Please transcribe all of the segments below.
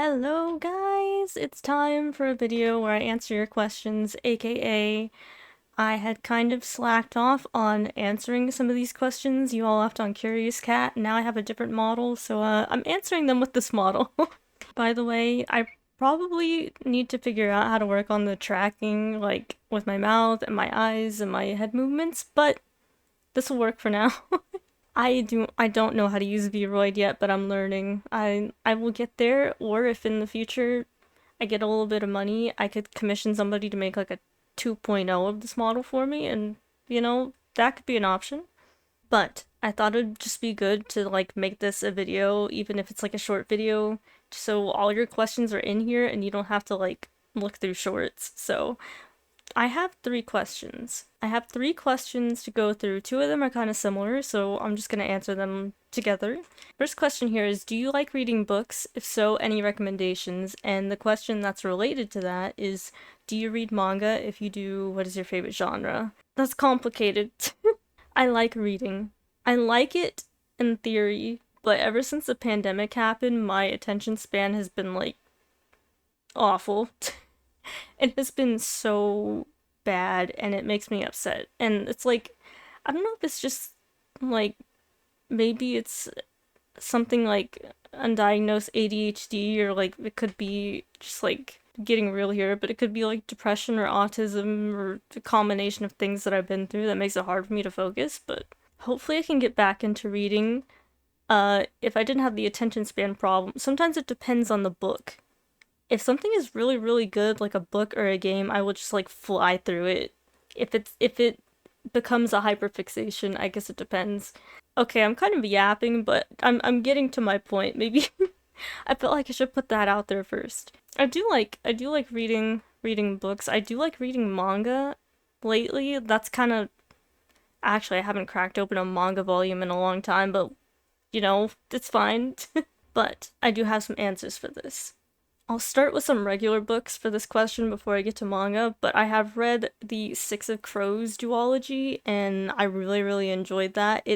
Hello guys! It's time for a video where I answer your questions, aka I had kind of slacked off on answering some of these questions you all left on Curious Cat, and now I have a different model, so I'm answering them with this model. By the way, I probably need to figure out how to work on the tracking, like with my mouth and my eyes and my head movements, but this will work for now. I don't know how to use Vroid yet, but I'm learning. I will get there, or if in the future I get a little bit of money, I could commission somebody to make like a 2.0 of this model for me, and that could be an option. But I thought it'd just be good to like make this a video, even if it's like a short video, so all your questions are in here and you don't have to like look through shorts. So I have three questions. I have three questions to go through. Two of them are kind of similar, so I'm just going to answer them together. First question here is, do you like reading books? If so, any recommendations? And the question that's related to that is, do you read manga? If you do, what is your favorite genre? That's complicated. I like reading. I like it in theory, but ever since the pandemic happened, my attention span has been like awful. It has been so bad and it makes me upset. And it's like, I don't know if it's just like, maybe it's something like undiagnosed ADHD, or like it could be just like getting real here, but it could be like depression or autism or a combination of things that I've been through that makes it hard for me to focus. But hopefully I can get back into reading. If I didn't have the attention span problem, sometimes it depends on the book. If something is really, really good, like a book or a game, I will just like fly through it. If it becomes a hyperfixation, I guess it depends. Okay, I'm kind of yapping, but I'm getting to my point. Maybe I felt like I should put that out there first. I do like reading books. I do like reading manga lately. That's kind of actually I haven't cracked open a manga volume in a long time, but it's fine. But I do have some answers for this. I'll start with some regular books for this question before I get to manga, but I have read the Six of Crows duology and I really, really enjoyed that.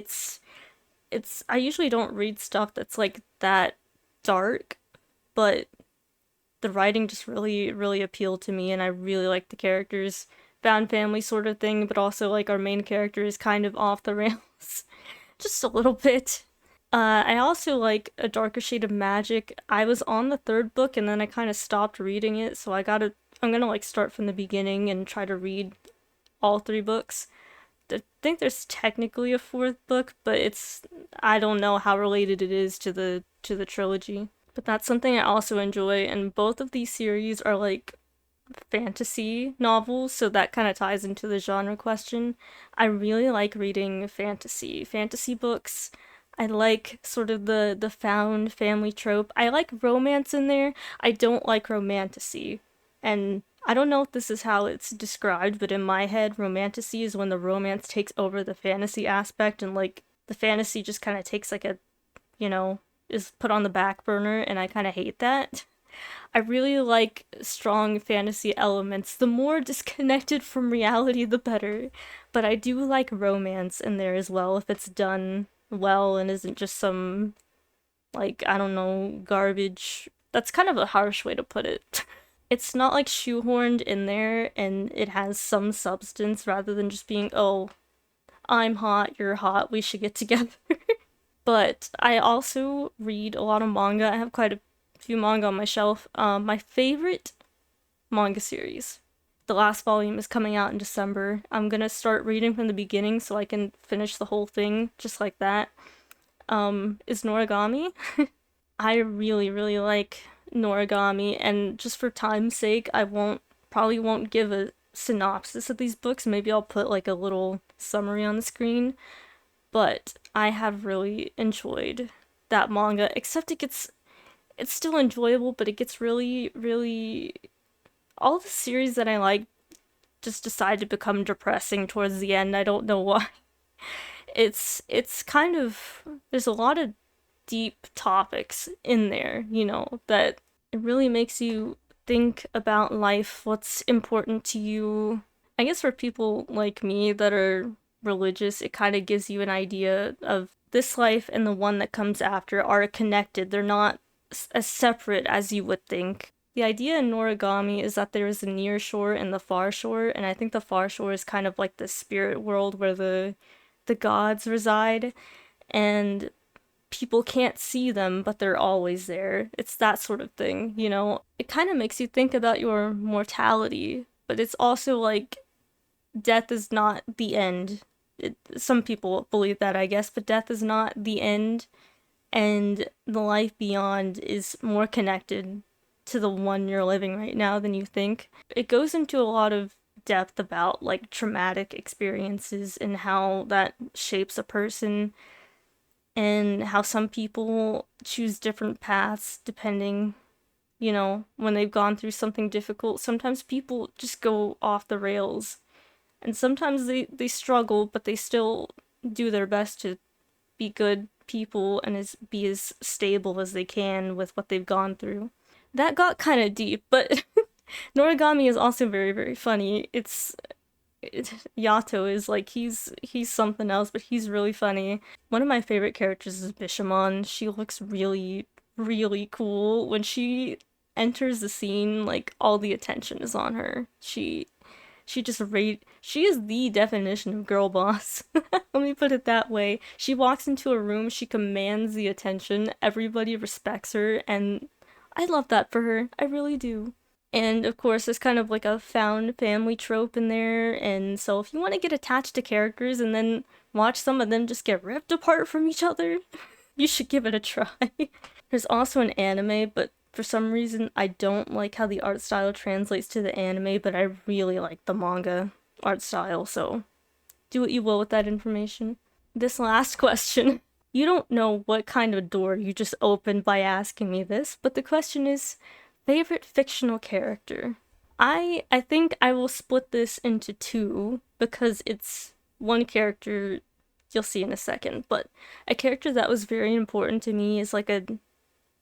I usually don't read stuff that's like that dark, but the writing just really, really appealed to me and I really like the characters. Found family sort of thing, but also like our main character is kind of off the rails. Just a little bit. I also like A Darker Shade of Magic. I was on the third book and then I kind of stopped reading it, so I'm gonna like start from the beginning and try to read all three books. I think there's technically a fourth book, but I don't know how related it is to the trilogy. But that's something I also enjoy, and both of these series are like fantasy novels, so that kind of ties into the genre question. I really like reading fantasy books. I like sort of the found family trope. I like romance in there. I don't like romantasy. And I don't know if this is how it's described, but in my head, romantasy is when the romance takes over the fantasy aspect and like the fantasy just kind of takes like you know, is put on the back burner, and I kind of hate that. I really like strong fantasy elements. The more disconnected from reality, the better. But I do like romance in there as well if it's done well and isn't just some, like, I don't know, garbage. That's kind of a harsh way to put it. It's not like shoehorned in there and it has some substance rather than just being, oh, I'm hot, you're hot, we should get together. But I also read a lot of manga. I have quite a few manga on my shelf. My favorite manga series. The last volume is coming out in December. I'm gonna start reading from the beginning so I can finish the whole thing just like that. Is Noragami. I really, really like Noragami, and just for time's sake, probably won't give a synopsis of these books. Maybe I'll put like a little summary on the screen. But I have really enjoyed that manga, except it's still enjoyable, but it gets really, really all the series that I like just decide to become depressing towards the end. I don't know why. It's kind of there's a lot of deep topics in there, that it really makes you think about life, what's important to you. I guess for people like me that are religious, it kind of gives you an idea of this life and the one that comes after are connected. They're not as separate as you would think. The idea in origami is that there is a near shore and the far shore, and I think the far shore is kind of like the spirit world where the gods reside, and people can't see them, but they're always there. It's that sort of thing, you know? It kind of makes you think about your mortality, but it's also like death is not the end. Some people believe that, I guess, but death is not the end, and the life beyond is more connected to the one you're living right now than you think. It goes into a lot of depth about like traumatic experiences and how that shapes a person, and how some people choose different paths depending, you know, when they've gone through something difficult. Sometimes people just go off the rails, and sometimes they struggle, but they still do their best to be good people and be as stable as they can with what they've gone through. That got kind of deep, but Noragami is also very, very funny. Yato is like he's something else, but he's really funny. One of my favorite characters is Bishamon. She looks really, really cool. When she enters the scene, like all the attention is on her. She is the definition of girl boss. Let me put it that way. She walks into a room, she commands the attention, everybody respects her, and I love that for her. I really do. And of course, there's kind of like a found family trope in there, and so if you want to get attached to characters and then watch some of them just get ripped apart from each other, you should give it a try. There's also an anime, but for some reason I don't like how the art style translates to the anime, but I really like the manga art style, so do what you will with that information. This last question. You don't know what kind of door you just opened by asking me this, but the question is favorite fictional character. I think I will split this into two because it's one character you'll see in a second, but a character that was very important to me is like a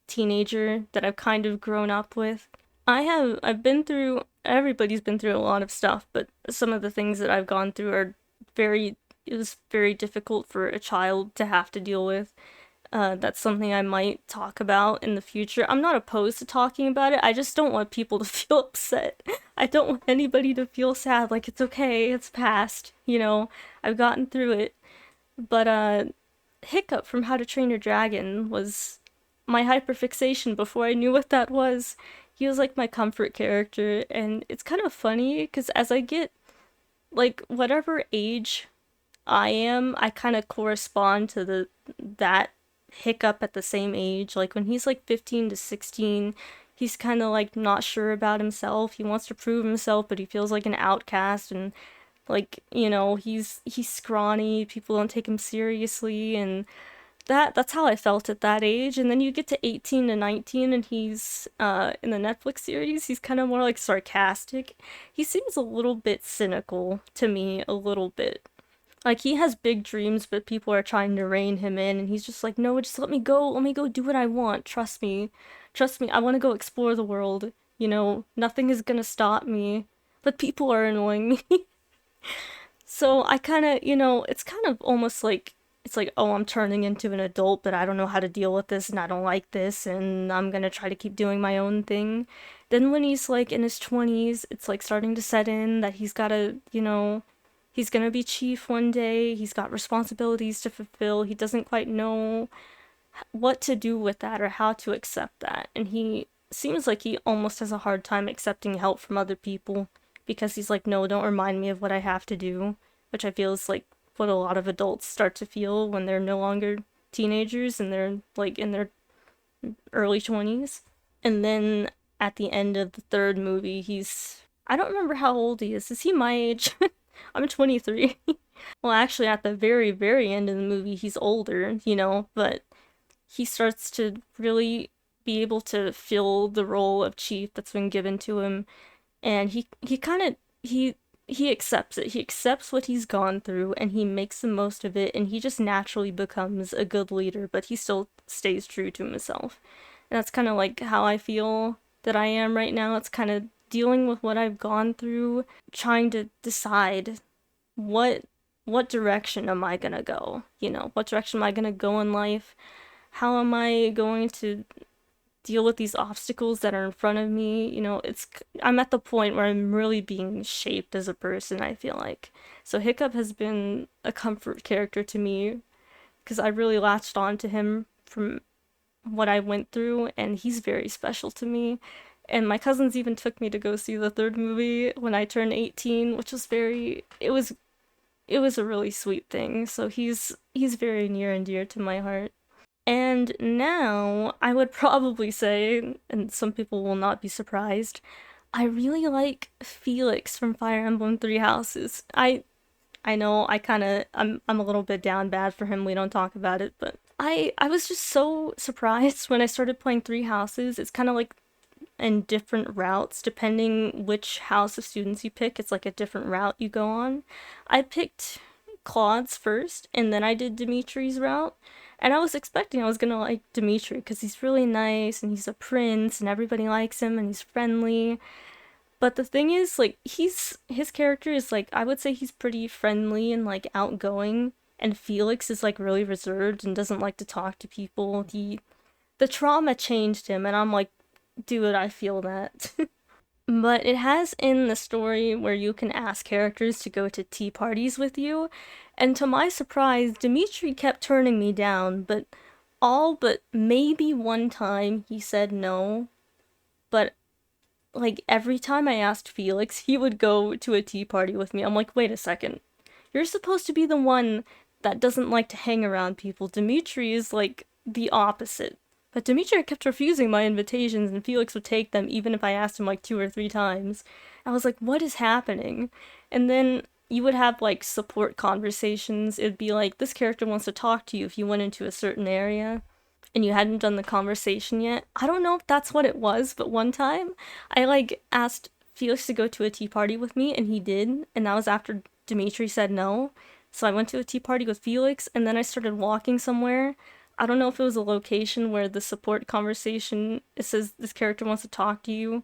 teenager that I've kind of grown up with. I've been through everybody's been through a lot of stuff, but some of the things that I've gone through are very it was very difficult for a child to have to deal with. That's something I might talk about in the future. I'm not opposed to talking about it. I just don't want people to feel upset. I don't want anybody to feel sad. Like, it's okay, it's past. You know, I've gotten through it. But Hiccup from How to Train Your Dragon was my hyperfixation before I knew what that was. He was like my comfort character, and it's kind of funny because as I get like whatever age I am, I kind of correspond to the that Hiccup at the same age. Like when he's like 15 to 16, he's kind of like not sure about himself. He wants to prove himself, but he feels like an outcast, and like, you know, he's scrawny, people don't take him seriously, and that's how I felt at that age. And then you get to 18 to 19 and he's in the Netflix series, he's kind of more like sarcastic. He seems a little bit cynical to me, a little bit. Like he has big dreams, but people are trying to rein him in, and he's just like, no, just let me go do what I want. Trust me, I want to go explore the world. You know, nothing is gonna stop me, but people are annoying me. So I kind of, you know, it's kind of almost like it's like, oh, I'm turning into an adult, but I don't know how to deal with this, and I don't like this, and I'm gonna try to keep doing my own thing. Then when he's like in his 20s, it's like starting to set in that he's gotta, you know, he's gonna be chief one day, he's got responsibilities to fulfill, he doesn't quite know what to do with that or how to accept that. And he seems like he almost has a hard time accepting help from other people because he's like, no, don't remind me of what I have to do, which I feel is like what a lot of adults start to feel when they're no longer teenagers and they're like in their early 20s. And then at the end of the third movie, I don't remember how old he is. Is he my age? I'm 23. Well, actually, at the very, very end of the movie, he's older, you know, but he starts to really be able to fill the role of chief that's been given to him, and he kind of he accepts it. He accepts what he's gone through and he makes the most of it, and he just naturally becomes a good leader, but he still stays true to himself. And that's kind of like how I feel that I am right now. It's kind of dealing with what I've gone through, trying to decide what what direction am I gonna go? You know, what direction am I gonna go in life? How am I going to deal with these obstacles that are in front of me. I'm at the point where I'm really being shaped as a person, I feel like. So Hiccup has been a comfort character to me because I really latched on to him from what I went through, and he's very special to me. And my cousins even took me to go see the third movie when I turned 18, which was it was a really sweet thing. So he's very near and dear to my heart. And now I would probably say, and some people will not be surprised, I really like Felix from Fire Emblem Three Houses. I know I'm a little bit down bad for him. We don't talk about it, but I was just so surprised when I started playing Three Houses. It's kind of like in different routes depending which house of students you pick. It's like a different route you go on. I picked Claude's first, and then I did Dimitri's route. And I was expecting I was gonna like Dimitri because he's really nice and he's a prince and everybody likes him and he's friendly. But the thing is, like, his character is like I would say he's pretty friendly and like outgoing, and Felix is like really reserved and doesn't like to talk to people. The trauma changed him, and I'm like, dude, I feel that. But it has in the story where you can ask characters to go to tea parties with you, and to my surprise, Dimitri kept turning me down, but all but maybe one time he said no. But like every time I asked Felix, he would go to a tea party with me. I'm like, wait a second. You're supposed to be the one that doesn't like to hang around people. Dimitri is like the opposite. But Dimitri kept refusing my invitations, and Felix would take them even if I asked him like two or three times. I was like, what is happening? And then you would have like support conversations. It'd be like, this character wants to talk to you if you went into a certain area and you hadn't done the conversation yet. I don't know if that's what it was, but one time I like asked Felix to go to a tea party with me and he did, and that was after Dimitri said no. So I went to a tea party with Felix and then I started walking somewhere. I don't know if it was a location where the support conversation it says this character wants to talk to you.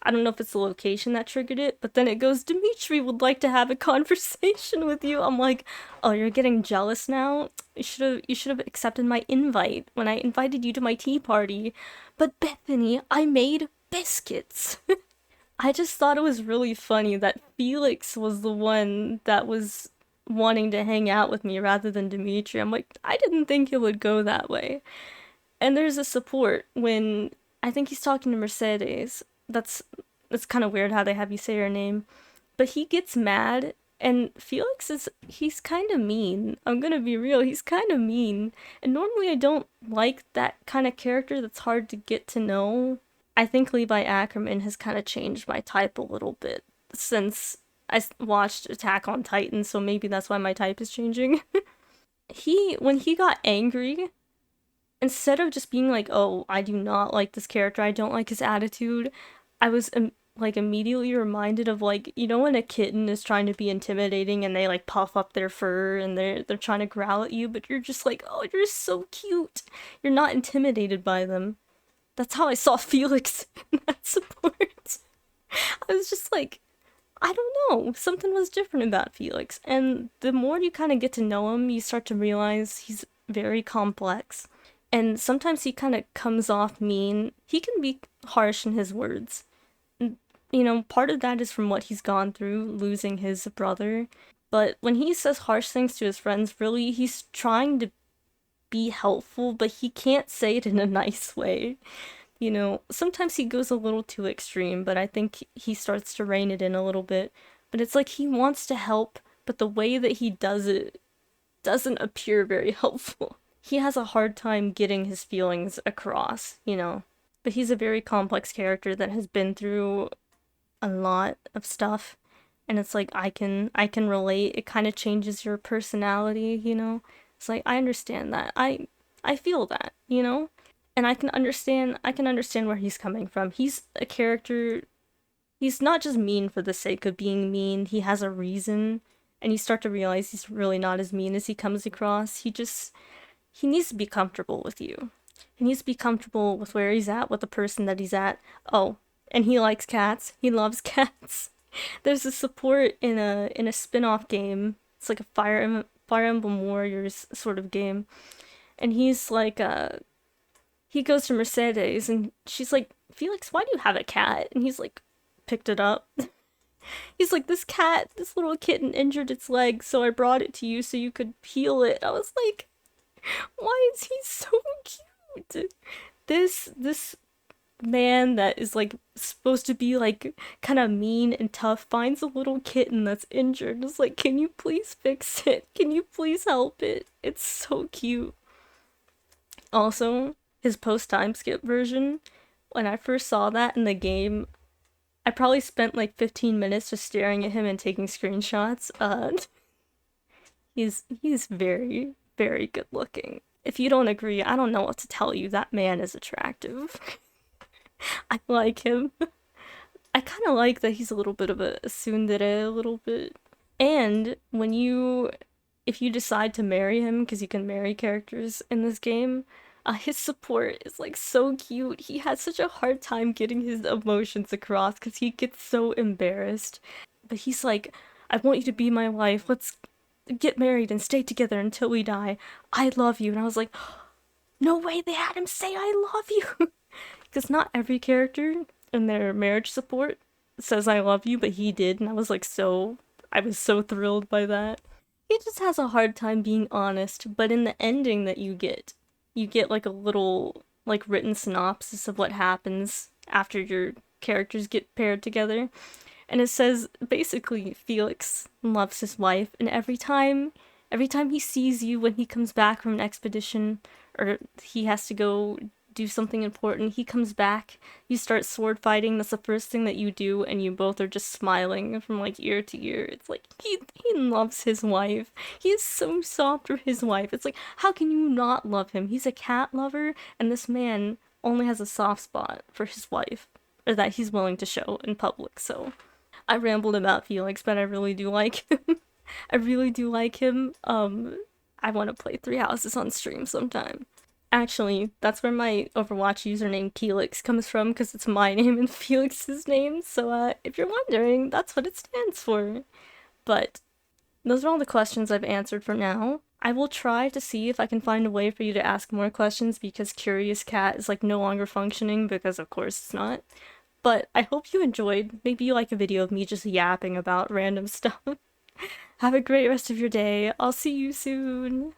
I don't know if it's the location that triggered it, but then it goes, Dimitri would like to have a conversation with you. I'm like, oh, you're getting jealous now? You should have accepted my invite when I invited you to my tea party. But Bethany, I made biscuits. I just thought it was really funny that Felix was the one that was wanting to hang out with me rather than Dimitri. I'm like, I didn't think it would go that way. And there's a support when I think he's talking to Mercedes. That's kind of weird how they have you say her name. But he gets mad and Felix is he's kind of mean. I'm going to be real, he's kind of mean. And normally I don't like that kind of character that's hard to get to know. I think Levi Ackerman has kind of changed my type a little bit since watched Attack on Titan, so maybe that's why my type is changing. When he got angry, instead of just being like, "Oh, I do not like this character. I don't like his attitude," I was like immediately reminded of like when a kitten is trying to be intimidating and they like puff up their fur and they're trying to growl at you, but you're just like, "Oh, you're so cute." You're not intimidated by them. That's how I saw Felix in that support. I was just like, I don't know, something was different about Felix. And the more you kind of get to know him, you start to realize he's very complex. And sometimes he kind of comes off mean. He can be harsh in his words. Part of that is from what he's gone through, losing his brother. But when he says harsh things to his friends, really, he's trying to be helpful, but he can't say it in a nice way. Sometimes he goes a little too extreme, but I think he starts to rein it in a little bit. But it's like he wants to help, but the way that he does it doesn't appear very helpful. He has a hard time getting his feelings across. But he's a very complex character that has been through a lot of stuff. And it's like I can relate. It kind of changes your personality. It's like I understand that. I feel that. And I can understand where he's coming from. He's a character, he's not just mean for the sake of being mean. He has a reason, and you start to realize he's really not as mean as he comes across. He needs to be comfortable with you. He needs to be comfortable with where he's at, with the person that he's at. Oh, and he likes cats. He loves cats. There's a support in a spin-off game. It's like a Fire Emblem Warriors sort of game. And he's like he goes to Mercedes and she's like, Felix, why do you have a cat? And he's like, picked it up. He's like, this little kitten injured its leg, so I brought it to you so you could heal it. I was like, why is he so cute? This man that is like supposed to be like kind of mean and tough finds a little kitten that's injured. It's like, can you please fix it? Can you please help it? It's so cute. Also, his post time skip version, when I first saw that in the game, I probably spent like 15 minutes just staring at him and taking screenshots. He's very, very good looking. If you don't agree, I don't know what to tell you. That man is attractive. I like him. I kind of like that he's a little bit of a tsundere, a little bit. And if you decide to marry him, because you can marry characters in this game, his support is like so cute. He has such a hard time getting his emotions across because he gets so embarrassed. But he's like, I want you to be my wife. Let's get married and stay together until we die. I love you. And I was like, no way they had him say I love you. Because not every character in their marriage support says I love you, but he did. And I was so thrilled by that. He just has a hard time being honest, but in the ending that you get like a little like written synopsis of what happens after your characters get paired together. And it says basically Felix loves his wife, and every time he sees you when he comes back from an expedition or he has to go do something important, he comes back, you start sword fighting, that's the first thing that you do, and you both are just smiling from like ear to ear. It's like he loves his wife. He is so soft for his wife. It's like, how can you not love him? He's a cat lover, and this man only has a soft spot for his wife, or that he's willing to show in public. So I rambled about Felix, but I really do like him. I really do like him. I want to play Three Houses on stream sometime. Actually, that's where my Overwatch username Keelix comes from, because it's my name and Felix's name. So, if you're wondering, that's what it stands for. But those are all the questions I've answered for now. I will try to see if I can find a way for you to ask more questions, because Curious Cat is like no longer functioning, because of course it's not. But I hope you enjoyed. Maybe you like a video of me just yapping about random stuff. Have a great rest of your day. I'll see you soon.